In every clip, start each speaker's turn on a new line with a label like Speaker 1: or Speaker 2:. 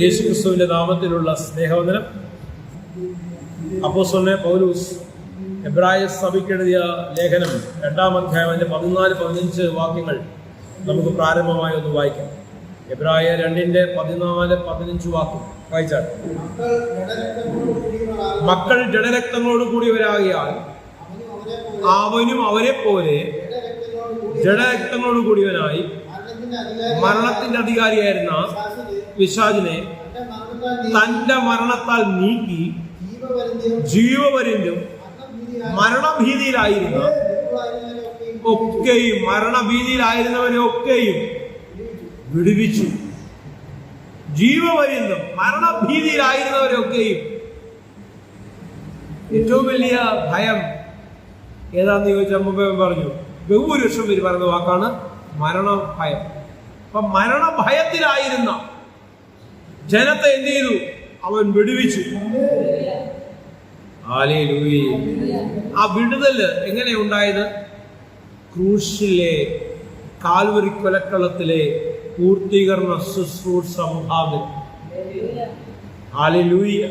Speaker 1: യേശുക്രിസ്തുവിന്റെ നാമത്തിലുള്ള സ്നേഹവന്ദനം. അപ്പോസ്തലനായ പൗലോസ് എബ്രായ സഭയ്ക്കെഴുതിയ ലേഖനം 2-ാം അധ്യായം 14-15 വാക്യങ്ങൾ നമുക്ക് പ്രാരംഭമായി ഒന്ന് വായിക്കാം. എബ്രായ 2:14-15 വാക്യം വായിച്ചാൽ, മക്കൾ ജഡരക്തങ്ങളോട് കൂടിയവരാകിയാൽ അവനും അവരെ പോലെ ജഡരക്തങ്ങളോട് കൂടിയവനായി മരണത്തിന്റെ അധികാരിയായിരുന്ന പിശാചിനെ തന്റെ മരണത്താൽ നീക്കി ജീവപര്യന്തം മരണഭീതിയിലായിരുന്നവരെ ഒക്കെയും വിടുവിച്ചു. ജീവപര്യന്തം മരണഭീതിയിലായിരുന്നവരെ ഒക്കെയും. ഏറ്റവും വലിയ ഭയം ഏതാന്ന് ചോദിച്ചാൽ മുമ്പേ പറഞ്ഞു, ബഹുഭൂരിപക്ഷം പേര് പറയുന്ന വാക്കാണ് മരണഭയം. അപ്പൊ മരണഭയത്തിലായിരുന്ന ജനത്തെ എന്ത് ചെയ്തു? അവൻ വിടുവിച്ചു. ഹല്ലേലൂയ. ആ വിടുതല് എങ്ങനെ ഉണ്ടായത്? ക്രൂശിലെ കാൽവരി കൊലക്കളത്തിലെ പൂർത്തീകരണ ശുശ്രൂഷ മുഖാന്തരം. ഹല്ലേലൂയ.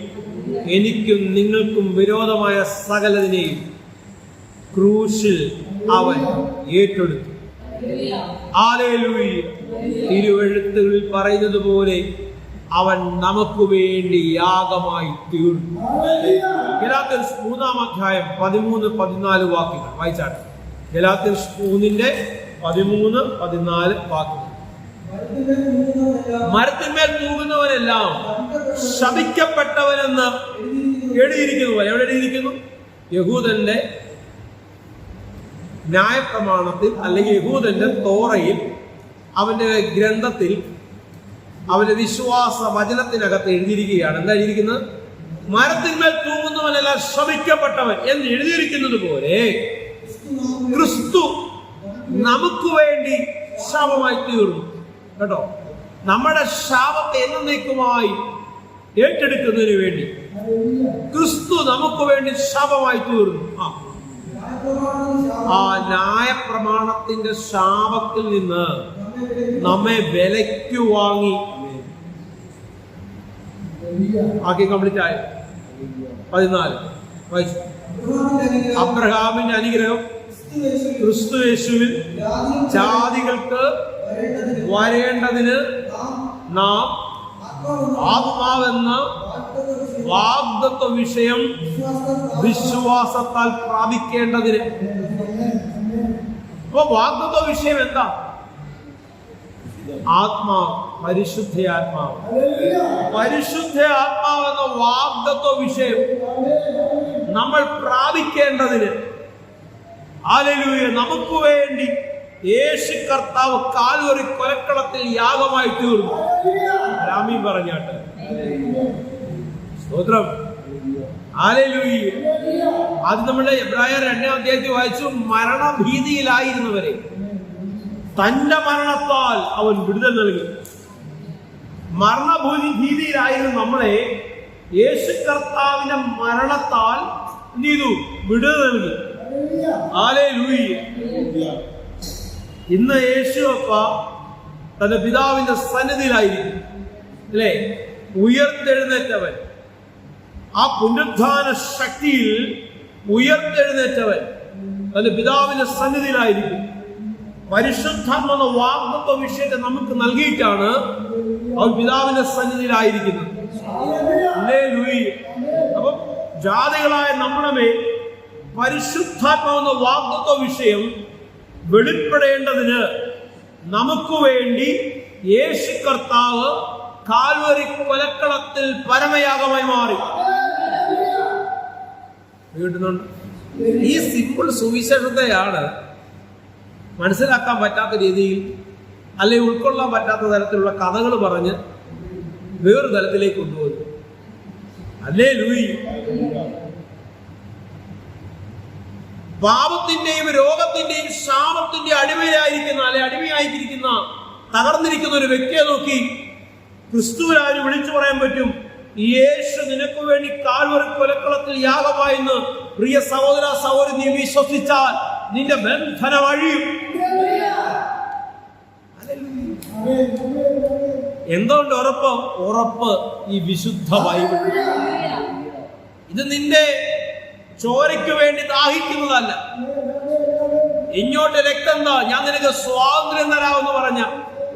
Speaker 1: എനിക്കും നിങ്ങൾക്കും വിരോധമായ സകലതിനെയും ക്രൂശിൽ അവൻ ഏറ്റെടുത്തു. ഹല്ലേലൂയ. തിരുവെഴുത്തുകളിൽ പറയുന്നത് പോലെ അവൻ നമുക്ക് വേണ്ടി യാഗമായി തീർന്നു. ഗലാത്യർ 3-ാം അധ്യായം 13-14 വാക്യങ്ങൾ വായിച്ചാട്ടെ. ഗലാത്യർ 3:13-14 വാക്യങ്ങൾ. മരത്തിന്മേൽ തൂകുന്നവനെല്ലാം ശപിക്കപ്പെട്ടവനെന്ന് എഴുതിയിരിക്കുന്നു. എവിടെ എഴുതിയിരിക്കുന്നു? യഹൂദന്റെ ന്യായപ്രമാണത്തിൽ, അല്ലെങ്കിൽ യഹൂദന്റെ തോറയിൽ, അവന്റെ ഗ്രന്ഥത്തിൽ, അവന്റെ വിശ്വാസ വചനത്തിനകത്ത് എഴുതിയിരിക്കുകയാണ്. എന്താ എഴുതിയിരിക്കുന്നത്? മരത്തിന്മേൽ തൂങ്ങുന്നവനെല്ലാം ശപിക്കപ്പെട്ടവൻ എന്ന് എഴുതിയിരിക്കുന്നത് പോലെ ക്രിസ്തു നമുക്ക് വേണ്ടി ശാപമായി തീർന്നു. കേട്ടോ, നമ്മുടെ ശാപത്തെ എന്നേക്കുമായി ഏറ്റെടുക്കുന്നതിന് വേണ്ടി ക്രിസ്തു നമുക്ക് വേണ്ടി ശാപമായി തീർന്നു. ആ ന്യായപ്രമാണത്തിന്റെ ശാപത്തിൽ നിന്ന് നമ്മെ വിലയ്ക്ക് വാങ്ങി. ആക്കി കംപ്ലീറ്റ് ആയി. 14 വായിച്ചു. അബ്രഹാമിന്റെ അനുഗ്രഹം ക്രിസ്തു യേശുവിൽ ജാതികൾക്ക് വരേണ്ടതിന് നാം ആത്മാവെന്ന വാഗ്ദത്ത വിഷയം വിശ്വാസത്താൽ പ്രാപിക്കേണ്ടതിന്. അപ്പൊ വാഗ്ദത്ത വിഷയം എന്താ? ആത്മാവ്, പരിശുദ്ധ ആത്മാവ്. പരിശുദ്ധ ആത്മാവെന്ന വാഗ്ദത്ത വിഷയം നമ്മൾ പ്രാപിക്കേണ്ടതിന്, ഹല്ലേലൂയ, നമുക്ക് വേണ്ടി യേശു കർത്താവ് കാൽവരി കൊലക്കളത്തിൽ യാഗമായി തീർന്നു. ആമീൻ പറഞ്ഞാട്ട്. സ്തോത്രം. ഹല്ലേലൂയ. അത് നമ്മുടെ എബ്രായർ 2-ാം അധ്യായത്തിൽ വായിച്ചു. മരണഭീതിയിലായിരുന്നവരെ തന്റെ മരണത്താൽ അവൻ വിടുതൽ നൽകി. മരണഭീതിയിലായിരുന്ന നമ്മളെ യേശു കർത്താവിന്റെ മരണത്താൽ എന്ത് ചെയ്തു? വിടുതൽ നൽകി. ഹല്ലേലൂയ. ഇന്ന് യേശു അപ്പ തന്റെ പിതാവിന്റെ സന്നിധിയിലായിരിക്കും, അല്ലേ? ഉയർത്തെഴുന്നേറ്റവൻ, ആ പുനരുദ്ധാന ശക്തിയിൽ ഉയർത്തെഴുന്നേറ്റവൻ തന്റെ പിതാവിന്റെ സന്നിധിയിലായിരിക്കും. പരിശുദ്ധാത്മ വാഗ്ദത്ത വിഷയത്തെ നമുക്ക് നൽകിയിട്ടാണ് അവൻ പിതാവിന്റെ സന്നിധിയിലായിരിക്കുന്നത്. അപ്പം ജാതികളായ നമ്മുടെ മേൽ പരിശുദ്ധാത്മാവെന്ന വാഗ്ദത്ത വിഷയം വെളിപ്പെടേണ്ടതിന് നമുക്ക് വേണ്ടി യേശു കർത്താവ് കാൽവരി കൊലക്കളത്തിൽ പരമയാഗമായി മാറി. കേട്ടുന്നുണ്ട്? ഈ സിമ്പിൾ സുവിശേഷത്തെയാണ് മനസ്സിലാക്കാൻ പറ്റാത്ത രീതിയിൽ, അല്ലെങ്കിൽ ഉൾക്കൊള്ളാൻ പറ്റാത്ത തരത്തിലുള്ള കഥകൾ പറഞ്ഞ് വേറൊരു തലത്തിലേക്ക് കൊണ്ടുപോകുന്നു. ഹല്ലേലൂയ. പാപത്തിന്റെയും രോഗത്തിന്റെയും ശാപത്തിന്റെയും അടിമയായിരിക്കുന്ന തകർന്നിരിക്കുന്ന ഒരു വ്യക്തിയെ നോക്കി ക്രിസ്തുവിനായി വിളിച്ചു പറയാൻ പറ്റും, യേശു നിനക്ക് വേണ്ടി കാൽവരി കൊലക്കളത്തിൽ യാഗമായെന്ന്. പ്രിയ സഹോദര സഹോദരി, നീ വിശ്വസിച്ചാൽ നിന്റെ ബന്ധനം അഴിയും. എന്തുകൊണ്ട് ഉറപ്പ്? ഉറപ്പ് ഈ വിശുദ്ധ ബൈബിൾ. ഇത് നിന്റെ ചോരയ്ക്ക് വേണ്ടി ദാഹിക്കുന്നതല്ല. ഇങ്ങോട്ട് രക്തം താ, ഞാൻ നിനക്ക് സ്വാതന്ത്ര്യം തരാമെന്ന് പറഞ്ഞ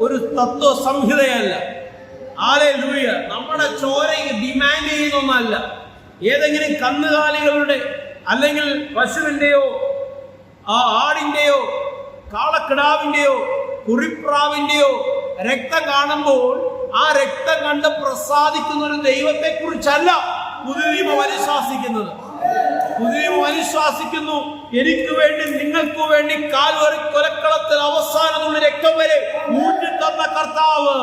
Speaker 1: ഒരു തത്വ സംഹിതയല്ല. ഹല്ലേലൂയ. നമ്മുടെ ചോരയ്ക്ക് ഡിമാൻഡ് ചെയ്യുന്നൊന്നല്ല. ഏതെങ്കിലും കന്നുകാലികളുടെ അല്ലെങ്കിൽ പശുവിന്റെയോ ആടിന്റെയോ കാളക്കിടാവിന്റെയോ കുറിപ്രാവിന്റെയോ രക്തം കാണുമ്പോൾ ആ രക്തം കണ്ട് പ്രസാദിക്കുന്ന ഒരു ദൈവത്തെ കുറിച്ചല്ല പുതിയ നിയമം അനുശാസിക്കുന്നത്. പുതിയ നിയമം അനുശാസിക്കുന്നു, എനിക്ക് വേണ്ടി നിങ്ങൾക്ക് വേണ്ടി കാൽവരി കൊലക്കളത്തിൽ അവസാനമുള്ള രക്തം വരെ ഊറ്റി തന്ന കർത്താവ്.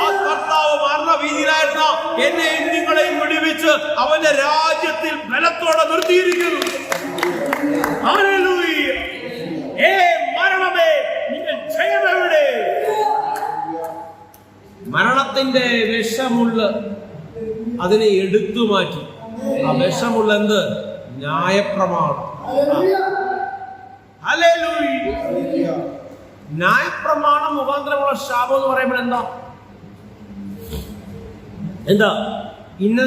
Speaker 1: ആ കർത്താവ് മരണഭീതിയിലായിരുന്ന എന്നെയും നിങ്ങളെയും വിടുവിച്ച് അവന്റെ രാജ്യത്തിൽ ബലത്തോടെ നിർത്തിയിരിക്കുന്നു. ഹല്ലേലൂയ. മരണമേ, നിങ്ങൾ ജയമെവിടെ? മരണത്തിന്റെ വിഷമുള്ള അതിനെ എടുത്തു മാറ്റി. ആ വിഷമുള്ള എന്ത്? ന്യായപ്രമാണം. ഹല്ലേലൂയ. ന്യായപ്രമാണം മുഖാന്തരമുള്ള ശാപം എന്ന് പറയുമ്പോൾ എന്താ? ഇന്ന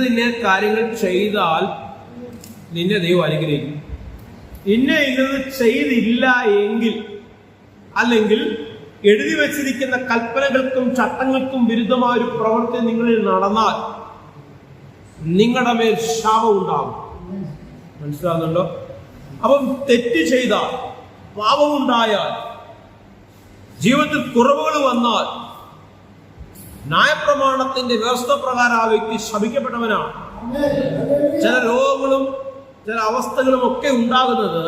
Speaker 1: കാര്യങ്ങൾ ചെയ്താൽ നിന്നെ ദൈവം അനുഗ്രഹിക്കും. ഇന്നത് ചെയ്തില്ല എങ്കിൽ, അല്ലെങ്കിൽ എഴുതി വച്ചിരിക്കുന്ന കൽപ്പനകൾക്കും ചട്ടങ്ങൾക്കും വിരുദ്ധമായ ഒരു പ്രവൃത്തി നിങ്ങളിൽ നടന്നാൽ നിങ്ങളുടെ മേൽ ശാപം ഉണ്ടാകും. മനസ്സിലാകുന്നുണ്ടോ? അപ്പം തെറ്റ് ചെയ്താൽ, പാപമുണ്ടായാൽ, ജീവിതത്തിൽ കുറവുകൾ വന്നാൽ ന്യായപ്രമാണത്തിന്റെ വ്യവസ്ഥ പ്രകാരം ആ വ്യക്തി ശപിക്കപ്പെട്ടവനാണ്. ചില രോഗങ്ങളും ചില അവസ്ഥകളും ഒക്കെ ഉണ്ടാകുന്നത്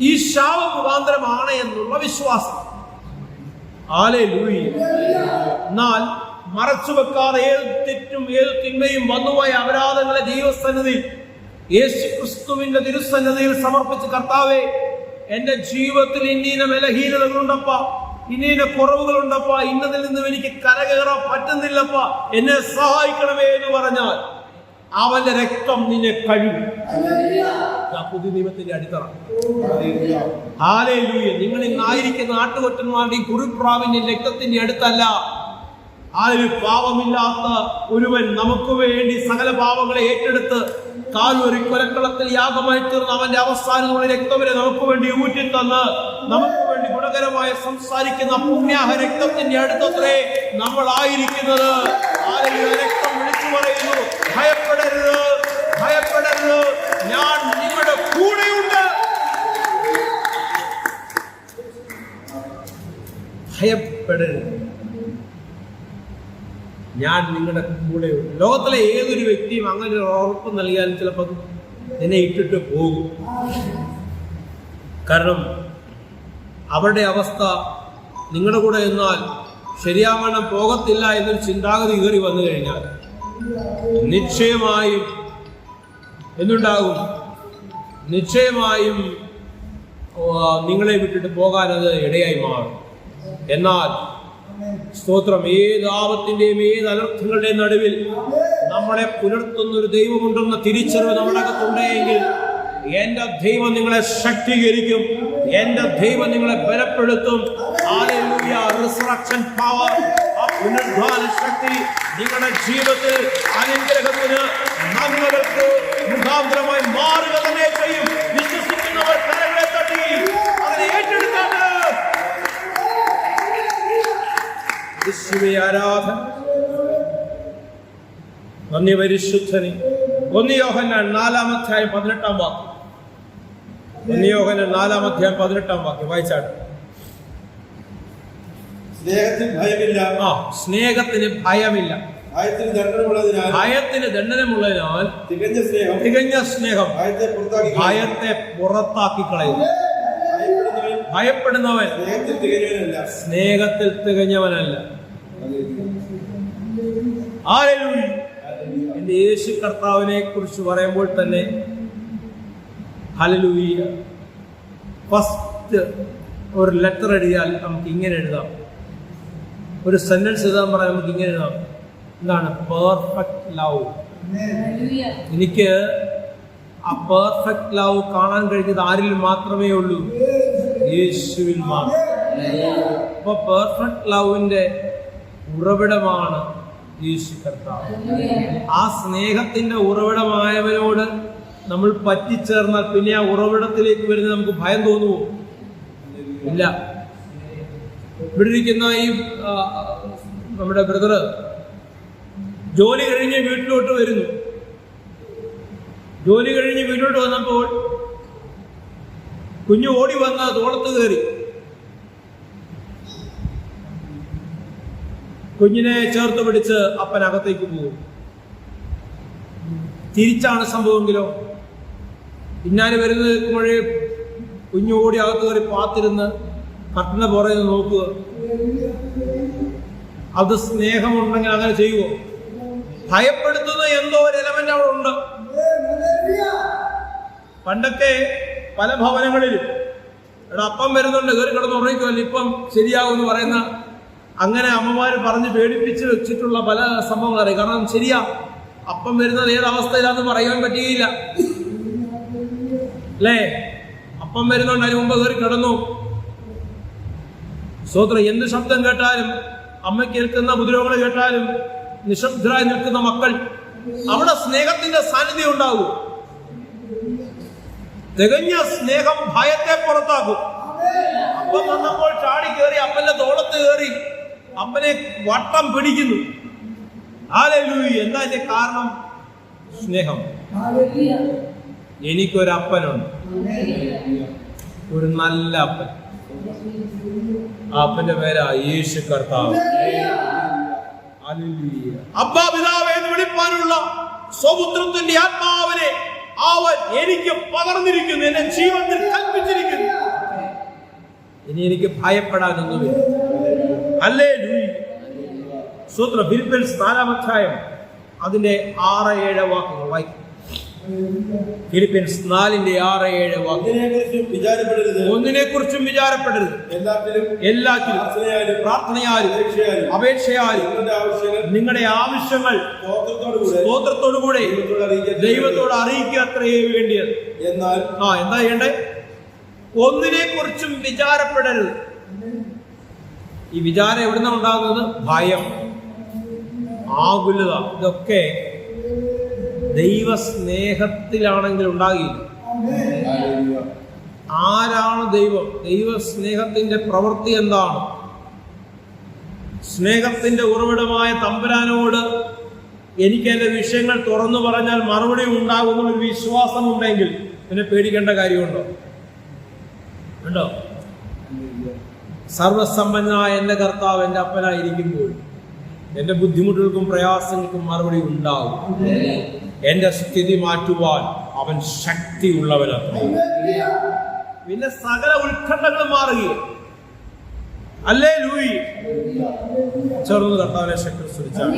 Speaker 1: ഈ ശാപ മുഖാന്തരമാണ് എന്നുള്ള വിശ്വാസം. ഹല്ലേലൂയ. എന്നാൽ മറച്ചു വെക്കാതെ ഏത് തെറ്റും ഏത് തിന്മയും വന്നുപോയ അപരാധങ്ങളെ ദൈവസന്നിധിയിൽ യേശുക്രിസ്തുവിന്റെ തിരുസന്നിധിയിൽ സമർപ്പിച്ച്, കർത്താവേ, എന്റെ ജീവിതത്തിൽ ഇന്ന ബലഹീനതകളുണ്ടപ്പ, ഇന്ന കുറവുകളുണ്ടപ്പ, ഇന്നതിൽ നിന്നും എനിക്ക് കരകയറാൻ പറ്റുന്നില്ലപ്പ, എന്നെ സഹായിക്കണമേ എന്ന് പറഞ്ഞാൽ അവന്റെ രക്തം നിന്നെ കഴുകും. പുതിയ നിയമത്തിന്റെ അടിത്തറ. ഹല്ലേലൂയ. നിങ്ങൾ ഇന്നായിരിക്കുന്ന ആട്ടുകൊറ്റന്മാരുടെയും കുറിപ്രാവിന്റെയും രക്തത്തിന്റെ അടുത്തല്ല. ആരും പാപമില്ലാത്ത ഒരുവൻ നമുക്ക് വേണ്ടി സകല പാപങ്ങളെ ഏറ്റെടുത്ത് കാൽവരി കൊലക്കളത്തിൽ യാഗമായി തീർന്ന് അവന്റെ അവസാനമുള്ള രക്തം വരെ നമുക്ക് വേണ്ടി ഊറ്റിത്തന്ന് നമുക്ക് വേണ്ടി ഗുണകരമായി സംസാരിക്കുന്ന പുണ്യാഹ രക്തത്തിന്റെ അടുത്തത്രേ നമ്മൾ ആയിരിക്കുന്നത്. രക്തം വിളിച്ചു പറയുന്നു, ഭയപ്പെടരുത്, ഭയപ്പെടരുത്, ഞാൻ നിങ്ങളുടെ കൂടെയുണ്ട്. ഭയപ്പെടരുത്, ഞാൻ നിങ്ങളുടെ കൂടെയുണ്ട്. ലോകത്തിലെ ഏതൊരു വ്യക്തിയും അങ്ങനെ ഒരു ഉറപ്പ് നൽകിയാൽ ചിലപ്പോൾ നിന്നെ ഇട്ടിട്ട് പോകും. കാരണം അവരുടെ അവസ്ഥ നിങ്ങളുടെ കൂടെ എന്നാൽ ശരിയാവണ്ണം പോകത്തില്ല എന്നൊരു ചിന്താഗതി കയറി വന്നു കഴിഞ്ഞാൽ നിശ്ചയമായും എന്തുണ്ടാകും? നിശ്ചയമായും നിങ്ങളെ വിട്ടിട്ട് പോകാൻ അത് ഇടയായി മാറും. എന്നാൽ സ്തോത്രം, ഏത് ആപത്തിന്റെയും ഏത് അനർത്ഥങ്ങളുടെയും നടുവിൽ നമ്മളെ പുലർത്തുന്ന ഒരു ദൈവമുണ്ടെന്ന തിരിച്ചറിവ് നമ്മുടെ അകത്തുണ്ടെങ്കിൽ എന്റെ ദൈവം നിങ്ങളെ ശക്തീകരിക്കും, എന്റെ ദൈവം നിങ്ങളെ ബലപ്പെടുത്തും. ഹല്ലേലൂയ. റിസറക്ഷൻ പവർ, ആ പുനരുദ്ധാന ശക്തി നിങ്ങളുടെ ജീവിതത്തിൽ അനുഗ്രഹത്തിന് നന്മകൾക്ക് മുഖാന്തരമായി മാറുക തന്നെ ചെയ്യും. വിശ്വസിക്കുന്നവർ കരങ്ങളെ തട്ടി അതിനെ ഏറ്റെടുക്കാണ്ട് ആരാധന. നന്ദി പരിശുദ്ധനെ. 1 യോഹന്നാൻ 4-ാം അധ്യായം 18-ാം വാക്യം. 1 യോഹന്നാൻ 4-ാം അധ്യായം 18-ാം വാക്യം വായിച്ചാണ്.
Speaker 2: സ്നേഹത്തിന് ഭയമില്ല.
Speaker 1: സ്നേഹത്തിന് ഭയമില്ല. ഭയത്തിന് ദണ്ഡനമുള്ളതിനാൽ തികഞ്ഞ സ്നേഹം ഭയത്തെ പുറത്താക്കി കളയുന്നു. ഭയപ്പെടുന്നവൻ സ്നേഹത്തിൽ തികഞ്ഞവനല്ല. എന്റെ യേശു കർത്താവിനെ കുറിച്ച് പറയുമ്പോൾ തന്നെ ഹല്ലേലൂയ, ഫസ്റ്റ് ഒരു ലെറ്റർ എഴുതിയാൽ നമുക്ക് ഇങ്ങനെ എഴുതാം, ഒരു സെന്റൻസ് എഴുതാൻ പറയാൻ നമുക്ക് ഇങ്ങനെ എഴുതാം. എന്താണ്? Perfect love. എനിക്ക് ആ പെർഫെക്റ്റ് ലവ് കാണാൻ കഴിഞ്ഞത് ആരിൽ മാത്രമേ ഉള്ളൂ? യേശുവിൽ മാത്രം. അപ്പൊ പെർഫെക്റ്റ് ലവിന്റെ ഉറവിടമാണ് യേശു കർത്താവ്. ആ സ്നേഹത്തിന്റെ ഉറവിടമായവനോട് നമ്മൾ പറ്റിച്ചേർന്നാൽ പിന്നെ ആ ഉറവിടത്തിലേക്ക് വരുന്ന നമുക്ക് ഭയം തോന്നുമോ? ഇല്ല. ഇവിടെ ഇരിക്കുന്ന ഈ നമ്മുടെ ബ്രദറ് ജോലി കഴിഞ്ഞ് വീട്ടിലോട്ട് വരുന്നു. ജോലി കഴിഞ്ഞ് വീട്ടിലോട്ട് വന്നപ്പോൾ കുഞ്ഞു ഓടി വന്ന് തോളത്ത് കയറി കുഞ്ഞിനെ ചേർത്ത് പിടിച്ച് അപ്പനകത്തേക്ക് പോകും. തിരിച്ചാണ് സംഭവമെങ്കിലോ പിന്നാലെ വരുന്നത് നിൽക്കുമ്പോഴേ കുഞ്ഞു ഓടി അകത്ത് കയറി പാത്തിരുന്ന് കട്ടിന് പുറകെ നോക്കുക. അത് സ്നേഹമുണ്ടെങ്കിൽ അങ്ങനെ ചെയ്യുമോ? ഭയപ്പെടുത്തുന്ന എന്തോ ഒരു എലമെന്റ് അവിടെ ഉണ്ട്. പണ്ടൊക്കെ പല ഭവനങ്ങളിലും അപ്പം വരുന്നുണ്ട് കയറി കിടന്ന് ഉറങ്ങിക്കുമല്ലോ, ഇപ്പം ശരിയാകുമെന്ന് പറയുന്ന അങ്ങനെ അമ്മമാര് പറഞ്ഞ് പേടിപ്പിച്ച് വെച്ചിട്ടുള്ള പല സംഭവങ്ങൾ അറിയാം. കാരണം ശരിയാ, അപ്പം വരുന്നത് ഏതവസ്ഥയിലാന്ന് പറയാൻ പറ്റുകയില്ല അല്ലേ? അപ്പം വരുന്നുണ്ട്, അതിന് മുമ്പ് കയറി കിടന്നു. സ്തോത്രം. എന്ത് ശബ്ദം കേട്ടാലും, അമ്മ കേൾക്കുന്ന ഉപദ്രവങ്ങൾ കേട്ടാലും നിശബ്ദരായി നിൽക്കുന്ന മക്കൾ, അവിടെ സ്നേഹത്തിന്റെ സാന്നിധ്യം ഉണ്ടാകും. തികഞ്ഞ സ്നേഹം ഭയത്തെ പുറത്താക്കും. അപ്പം വന്നപ്പോൾ ചാടി കയറി അപ്പന്റെ തോളത്ത് കയറി അപ്പനെ വട്ടം പിടിക്കുന്നു. ഹല്ലേലൂയ. എന്താ ഇതിന്റെ കാരണം? സ്നേഹം. എനിക്കൊരപ്പനുണ്ട്, ഒരു നല്ല അപ്പൻ. ആ അപ്പന്റെ പേരാ യേശു കർത്താവ്. അബ്ബാ പിതാവേ എന്ന് വിളിപ്പാനുള്ള സ്വപുത്രത്തിന്റെ ആത്മാവിനെ അവൻ എനിക്ക് പകർന്നിരിക്കുന്നു, എന്നെ ജീവത്തിൽ കൽപ്പിച്ചിരിക്കുന്നു. ഇനി എനിക്ക് ഭയപ്പെടാനൊന്നുമില്ല. ഹല്ലേലൂയ. സ്തോത്രം. ഫിലിപ്പിയൻസ് 4-ാം അധ്യായം അതിന്റെ 6-7 വാക്യങ്ങൾ വായിക്കും. ഫിലിപ്പിയൻസ് 4:6-7 വാക്യം. ഒന്നിനെ കുറിച്ചും വിചാരപ്പെടരുത്, എല്ലാത്തിലും പ്രാർത്ഥനയാലും അപേക്ഷയാലും നിങ്ങളുടെ ആവശ്യങ്ങൾ സ്തോത്രത്തോടുകൂടെ ദൈവത്തോട് അറിയിക്കുക, അത്രയേ വേണ്ടിയത്. എന്താ ചെയ്യണ്ടേ? ഒന്നിനെ കുറിച്ചും വിചാരപ്പെടരുത്. ഈ വിചാരം എവിടുന്ന ഉണ്ടാകുന്നത്? ഭയം, ആകുലത. ഇതൊക്കെ ദൈവസ്നേഹത്തിലാണെങ്കിൽ ഉണ്ടാകില്ല. ആരാണ് ദൈവം? ദൈവസ്നേഹത്തിന്റെ പ്രവൃത്തി എന്താണ്? സ്നേഹത്തിന്റെ ഉറവിടമായ തമ്പുരാനോട് എനിക്ക് എന്റെ വിഷയങ്ങൾ തുറന്നു പറഞ്ഞാൽ മറുപടി ഉണ്ടാകുന്ന ഒരു വിശ്വാസമുണ്ടെങ്കിൽ പിന്നെ പേടിക്കേണ്ട കാര്യമുണ്ടോ? ഉണ്ടോ? സർവസമ്പന്നനായ എന്റെ കർത്താവ് എന്റെ അപ്പനായിരിക്കുമ്പോൾ എന്റെ ബുദ്ധിമുട്ടുകൾക്കും പ്രയാസങ്ങൾക്കും മറുപടി ഉണ്ടാകും. എന്റെ സ്ഥിതി മാറ്റുവാൻ അവൻ ശക്തിയുള്ളവനാണ്. പിന്നെ സകല ഉത്കണ്ഠങ്ങളും മാറുകയും. ഹല്ലേലൂയ. ചേർന്ന് കർത്താവിനെ ശക്തിച്ചാൽ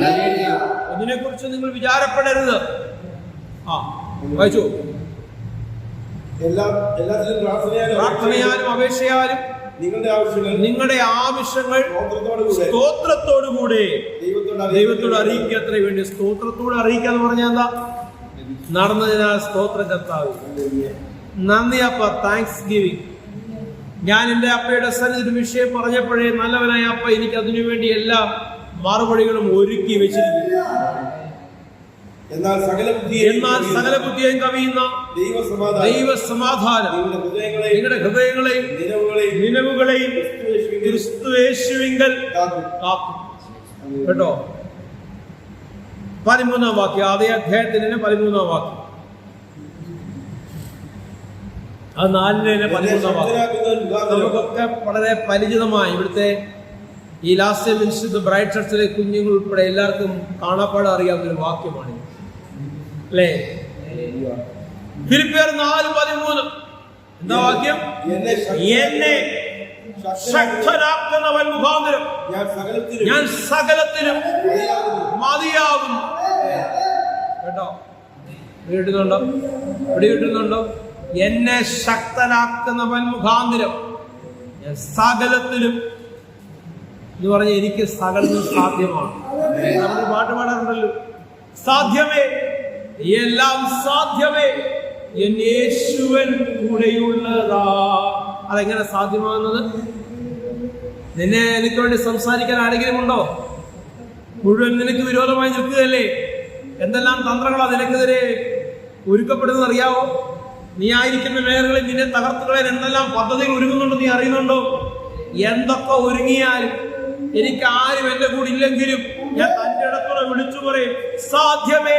Speaker 1: ഒന്നിനെ കുറിച്ച് നിങ്ങൾ വിചാരപ്പെടരുത്. വായിച്ചു. പ്രാർത്ഥനയാലും അപേക്ഷയാലും നിങ്ങളുടെ ആവശ്യങ്ങൾ സ്തോത്രത്തോടുകൂടെ ദൈവത്തോട് അറിയിക്കുക, അത്ര വേണ്ടി. സ്തോത്രത്തോട് അറിയിക്കുക എന്ന് പറഞ്ഞാൽ എന്താ? നടന്നതിനാൽ സ്തോത്ര കർത്താവ്. നന്ദി അപ്പ, താങ്ക്സ് ഗിവിംഗ്. ഞാൻ എന്റെ അപ്പയുടെ സന്നിധി വിഷയം പറഞ്ഞപ്പോഴേ നല്ലവനായ അപ്പ എനിക്ക് അതിനു വേണ്ടി എല്ലാ മറുപടികളും ഒരുക്കി വെച്ചിരിക്കുന്നു. എന്നാൽ സകല ബുദ്ധിയെയും കവിയുന്ന ദൈവസമാധാനം നിങ്ങളുടെ ഹൃദയങ്ങളെയും നിലവുകളെയും ക്രിസ്തുയേശുവിങ്കൽ കാക്കും. കേട്ടോ? 13-ാം വാക്യം, അതേ അധ്യായത്തിന് 13-ാം വാക്യം. അത് 4-ാം വാക്യം നമുക്കൊക്കെ വളരെ പരിചിതമായി. ഇവിടുത്തെ ഈ ലാസ്റ്റ് മിനിസ്റ്റർ ബ്രൈറ്റ് ചർച്ചിലെ കുഞ്ഞുങ്ങൾ ഉൾപ്പെടെ എല്ലാവർക്കും കാണാപ്പാട് അറിയാവുന്ന ഒരു വാക്യമാണ്, അല്ലേ? ഫിലിപ്പിയർ 4:13. എന്താ വാക്യം? എന്നെ ശക്തനാക്കുന്നവൻ മുഖാന്തരം ഞാൻ സകലത്തിലും മതിയാകുന്നു. കേട്ടോ? പിടികിട്ടുന്നുണ്ടോ? എന്നെ ശക്തനാക്കുന്നവൻ മുഖാന്തരം ഞാൻ സകലത്തിലും എന്ന് പറഞ്ഞ എനിക്ക് സകലത്തിലും സാധ്യമാണ്. നമ്മൾ പാട്ട് പാടാറുണ്ടല്ലോ, സാധ്യമേ എല്ലാം സാധ്യമേ എൻ യേശുവൻ കൂടെയുള്ളതാ. അതെങ്ങനെ സാധ്യമാകുന്നത്? നിന്നെ എനിക്ക് വേണ്ടി സംസാരിക്കാൻ ആരെങ്കിലും ഉണ്ടോ? മുഴുവൻ നിനക്ക് വിരോധമായി നിൽക്കുകയല്ലേ. എന്തെല്ലാം തന്ത്രങ്ങളാ നിനക്കെതിരെ ഒരുക്കപ്പെടുന്നത് അറിയാവോ? നീ ആയിരിക്കുന്ന മേഖലകളിൽ നിന്നെ തകർത്തുകളെ എന്തെല്ലാം പദ്ധതികൾ ഒരുങ്ങുന്നുണ്ടോ നീ അറിയുന്നുണ്ടോ? എന്തൊക്കെ ഒരുങ്ങിയാലും എനിക്ക് ആരും എന്റെ കൂടെ ഇല്ലെങ്കിലും ഞാൻ തന്റെ ഇടത്തോടെ വിളിച്ചു പറയും, സാധ്യമേ,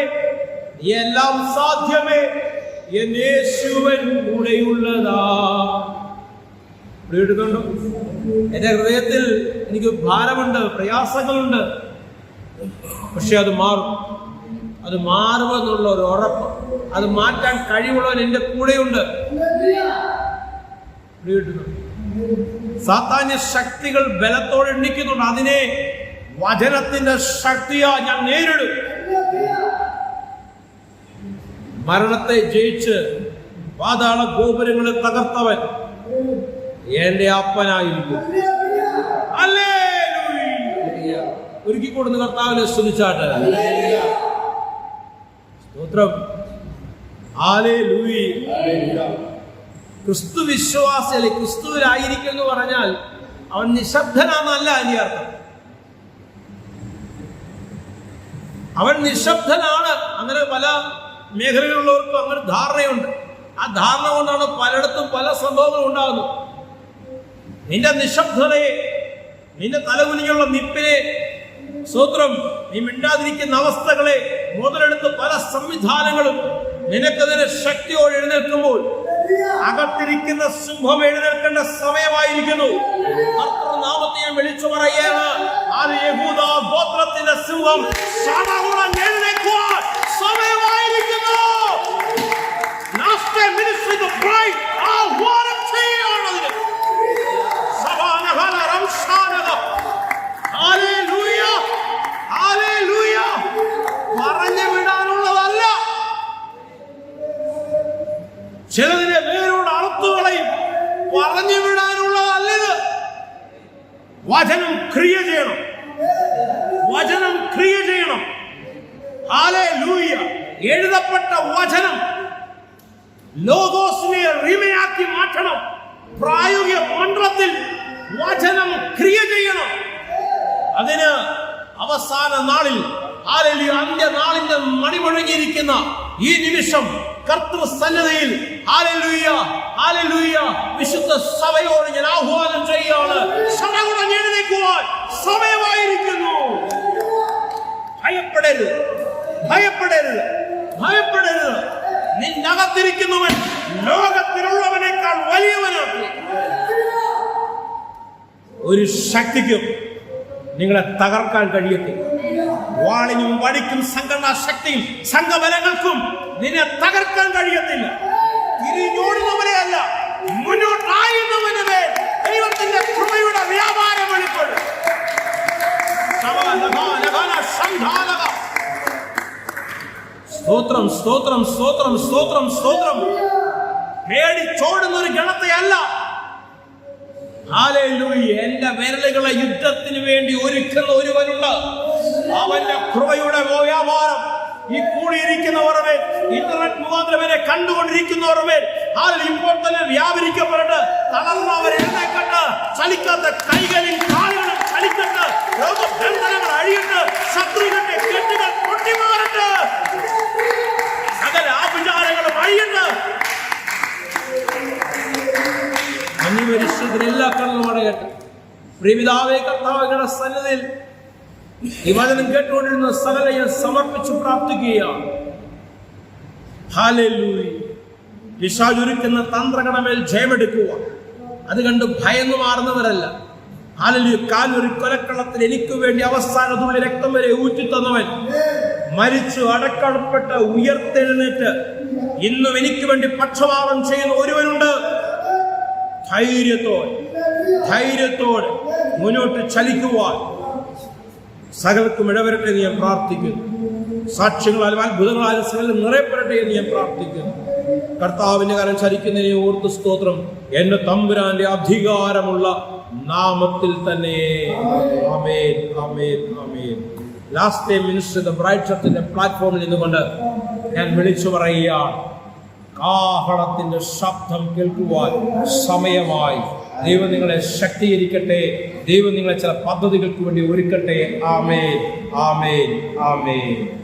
Speaker 1: എല്ലാം സാധ്യമേ, യേശുവൻ കൂടെയുള്ളതാ. എടുക്കുന്നുണ്ടോ? എന്റെ ഹൃദയത്തിൽ എനിക്ക് ഭാരമുണ്ട്, പ്രയാസങ്ങളുണ്ട്. പക്ഷെ അത് മാറും. അത് മാറുമെന്നുള്ള ഒരു ഉറപ്പ്, അത് മാറ്റാൻ കഴിവുള്ളവൻ എന്റെ കൂടെയുണ്ട്. സാത്താന്യ ശക്തികൾ ബലത്തോടെ എണ്ണിക്കുന്നുണ്ട്. അതിനെ വചനത്തിന്റെ ശക്തിയാ ഞാൻ നേരിടും. മരണത്തെ ജയിച്ച് പാതാള ഗോപുരങ്ങളെ തകർത്തവൻ എന്റെ അപ്പനായിരിക്കും. ഒരുക്കിക്കൊടുന്ന് കർത്താവിനെ സ്തുതിച്ചാട്ടെ. സ്തോത്രം. ക്രിസ്തു വിശ്വാസി അല്ലെ, ക്രിസ്തുവിലായിരിക്കും എന്ന് പറഞ്ഞാൽ അവൻ നിശബ്ദനാന്നല്ല അതിന്റെ അർത്ഥം. അവൻ നിശബ്ദനാണ്. അങ്ങനെ പല മേഖലകളിലുള്ളവർക്കും അങ്ങനെ ധാരണയുണ്ട്. ആ ധാരണ കൊണ്ടാണ് പലയിടത്തും പല സംഭവങ്ങളും ഉണ്ടാകുന്നത്. നിന്റെ നിശബ്ദതയെ, നിന്റെ തലകുനിയുള്ള നിപ്പിനെ, സ്തോത്രം, നീ മിണ്ടാതിരിക്കുന്ന അവസ്ഥകളെ മുതലെടുത്ത് പല സംവിധാനങ്ങളും നിനക്കെതിരെ ശക്തിയോടെ എഴുന്നേൽക്കുമ്പോൾ അകത്തിരിക്കുന്ന സിംഹം എഴുന്നേൽക്കേണ്ട സമയമായിരിക്കുന്നു. കർത്തൃനാമത്തെ ഞാൻ വിളിച്ചു പറയുകയാണ്. അത് യഹൂദ ഗോത്രത്തിന്റെ സിംഹം എഴുന്നേൽക്കുവാൻ സമയമായിരിക്കുന്നു. പറഞ്ഞു വിടാനുള്ളതല്ല. ചിലതിനെ വേരോട് അറുത്തുകളയും. പറഞ്ഞു വിടാനുള്ളതല്ലത്. വചനം ക്രിയ ചെയ്യണം. വചനം ക്രിയ ചെയ്യണം. ഹല്ലേലൂയ. എഴുതപ്പെട്ട വചനം ലോഗോസിനെ റിമയാക്കി മാറ്റണം. പ്രായോഗിക മണ്ഡലത്തിൽ വചനം ക്രിയ ചെയ്യണം. അതിന് അവസാന നാളിൽ, ഹല്ലേലൂയ, അന്ത്യനാളിന്റെ മണിമുഴങ്ങിയിരിക്കുന്ന ഈ നിമിഷം കർത്തൃസന്നിധിയിൽ, ഹല്ലേലൂയ, ഹല്ലേലൂയ, വിശുദ്ധ സഭയോട് ഞാൻ ആഹ്വാനം ചെയ്യുകയാണ്. ശടകുടഞ്ഞ് എഴുന്നേൽക്കുവാൻ സമയമായിരിക്കുന്നു. ഭയപ്പെടരുത്, ഭയപ്പെടരുത്, ഭയപ്പെടരുത്. നിന്നകത്തിരിക്കുന്നവൻ ലോകത്തിലുള്ളവനേക്കാൾ വലിയവനാണ്. ഒരു ശക്തിക്കും നിങ്ങളെ തകർക്കാൻ കഴിയത്തില്ല. വാളിനും വടിക്കും സംഘടനാ ശക്തിയും സംഘബലങ്ങൾക്കും നിന്നെ തകർക്കാൻ കഴിയത്തില്ല. തിരിഞ്ഞോടുന്നവനെ അല്ല, മുന്നോട്ടായുന്നവനെ ദൈവത്തിന്റെ കൃപയുടെ വ്യാപാരം വെളിപ്പെടും. സ്തോത്രം, സ്തോത്രം, സ്തോത്രം, സ്തോത്രം, സ്തോത്രം. പേടിച്ചോടുന്ന ഒരു ഗണത്തെ അല്ല. ഹല്ലേലൂയ. എന്റെ വിരലുകളെ യുദ്ധത്തിന് വേണ്ടി ഒരുക്കുന്ന ഒരുവനുണ്ട്. അവന്റെ കൃപയുടെ വ്യാപാരം ഈ കൂടിയിരിക്കുന്നവരുടെ, ഇന്റർനെറ്റ് മുഖാന്തരം എന്നെ കണ്ടുകൊണ്ടിരിക്കുന്നവരുടെ ഇപ്പോൾ തന്നെ വ്യാപരിക്കപ്പെട്ട് തളർന്നവർ എഴുന്നേക്കട്ട്, ചലിക്കാത്ത കൈകളും കാലുകളും ചലിക്കട്ട്, രോഗബന്ധനങ്ങൾ അഴിയട്ട്, ശത്രുവിന്റെ കെട്ടുകൾ പൊട്ടിമാറട്ട്, സകല ആഭിചാരങ്ങളും അഴിയട്ട്. എല്ലാ കണ്ണും അടയട്ടെ. പ്രിയപിതാവേ, കർത്താവിന്റെ സന്നിധിയിൽ ഈ വചനം കേട്ടുകൊണ്ടിരുന്ന സകലയെ സമർപ്പിച്ച് പ്രാർത്ഥിക്കുകയാണ്. ഹല്ലേലൂയ. പിശാച് ഒരുക്കുന്ന തന്ത്രകടമേൽ ജയമെടുക്കുക. അത് കണ്ട് ഭയന്നു മാറുന്നവരല്ല. ഹല്ലേലൂയ. കാൽവരി കൊലക്കളത്തിൽ എനിക്ക് വേണ്ടി അവസാന തുള്ളി രക്തം വരെ ഊറ്റിത്തന്നവൻ, മരിച്ചു അടക്കപ്പെട്ട് ഉയർത്തെഴുന്നേറ്റ് ഇന്നും എനിക്ക് വേണ്ടി പക്ഷപാതം ചെയ്യുന്ന ഒരുവനുണ്ട്. ധൈര്യത്തോടെ മുന്നോട്ട് ചലിക്കുവാൻ സകലർക്കും ഇടവരട്ടെ എന്ന് ഞാൻ പ്രാർത്ഥിക്കുന്നു. സാക്ഷ്യങ്ങളാലും അത്ഭുതങ്ങളാലും സകലം നിറയപ്പെടട്ടെ എന്ന് ഞാൻ പ്രാർത്ഥിക്കുന്നു. കർത്താവിന്റെ കാലം ചലിക്കുന്നതിനെ ഓർത്ത് സ്തോത്രം. എന്റെ തമ്പുരാന്റെ അധികാരമുള്ള നാമത്തിൽ തന്നെ. Amen, amen, amen. Last time minister the bright ചർച്ചിന്റെ പ്ലാറ്റ്ഫോമിൽ നിന്നുകൊണ്ട് ഞാൻ വിളിച്ചു പറയുകയാണ്, കാഹളത്തിന്റെ ശബ്ദം കേൾക്കുവാൻ സമയമായി. ദൈവം നിങ്ങളെ ശക്തീകരിക്കട്ടെ. ദൈവം നിങ്ങളെ ചില പദ്ധതികൾക്ക് വേണ്ടി ഒരുക്കട്ടെ. ആമേൻ, ആമേൻ, ആമേൻ.